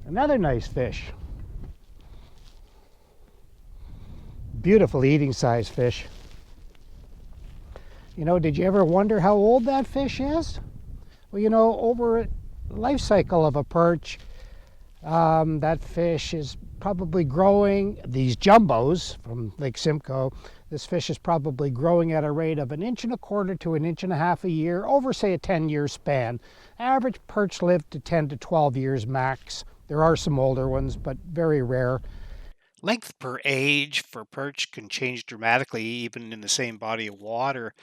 Another nice fish. Beautiful eating size fish. You know, did you ever wonder how old that fish is? Well, you know, over a life cycle of a perch, that fish is probably growing, these jumbos from Lake Simcoe, this fish is probably growing at a rate of 1.25 to 1.5 inches a year over, say, a 10-year span. Average perch live to 10 to 12 years max. There are some older ones, but very rare. Length per age for perch can change dramatically even in the same body of water.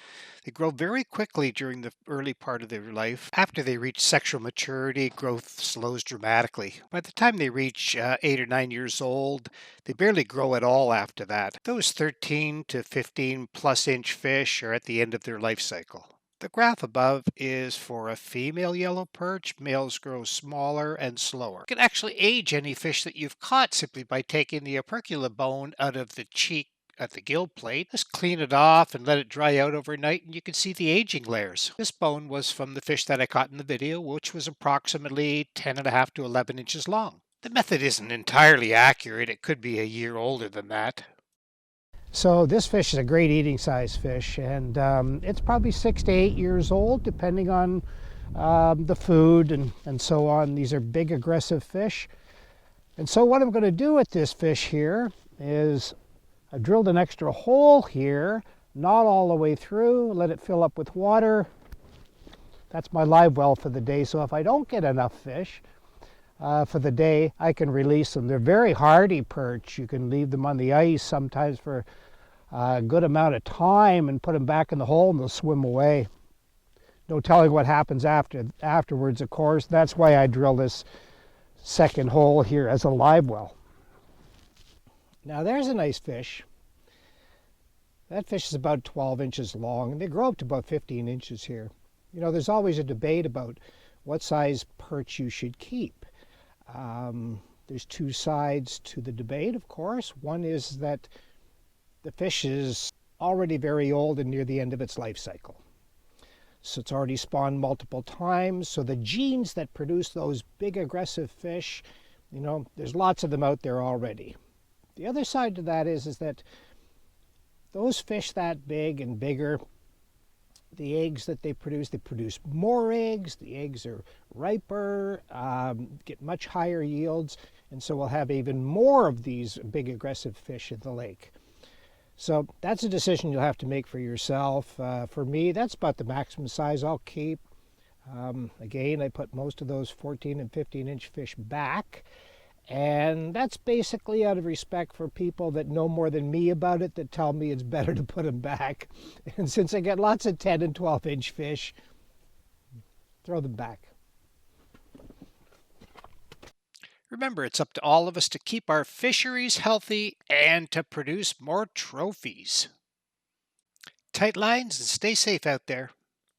They grow very quickly during the early part of their life. After they reach sexual maturity, growth slows dramatically. By the time they reach 8 or 9 years old, they barely grow at all after that. Those 13 to 15 plus inch fish are at the end of their life cycle. The graph above is for a female yellow perch. Males grow smaller and slower. You can actually age any fish that you've caught simply by taking the operculum bone out of the cheek at the gill plate. Just clean it off and let it dry out overnight, and you can see the aging layers. This bone was from the fish that I caught in the video, which was approximately 10.5 to 11 inches long. The method isn't entirely accurate. It could be a year older than that. So this fish is a great eating size fish, and it's probably 6 to 8 years old, depending on the food and so on. These are big, aggressive fish. And so what I'm going to do with this fish here is I drilled an extra hole here, not all the way through, let it fill up with water. That's my live well for the day, so if I don't get enough fish for the day, I can release them. They're very hardy perch. You can leave them on the ice sometimes for a good amount of time and put them back in the hole and they'll swim away. No telling what happens afterwards, of course. That's why I drill this second hole here as a live well. Now there's a nice fish. That fish is about 12 inches long, and they grow up to about 15 inches here. You know, there's always a debate about what size perch you should keep. There's two sides to the debate, of course. One is that the fish is already very old and near the end of its life cycle. So it's already spawned multiple times. So the genes that produce those big aggressive fish, you know, there's lots of them out there already. The other side to that is that those fish that big and bigger, the eggs that they produce more eggs. The eggs are riper, get much higher yields, and so we'll have even more of these big aggressive fish in the lake. So that's a decision you'll have to make for yourself. For me, that's about the maximum size I'll keep. Again, I put most of those 14 and 15 inch fish back. And that's basically out of respect for people that know more than me about it, that tell me it's better to put them back. And since I get lots of 10 and 12 inch fish, throw them back. Remember, it's up to all of us to keep our fisheries healthy and to produce more trophies. Tight lines and stay safe out there.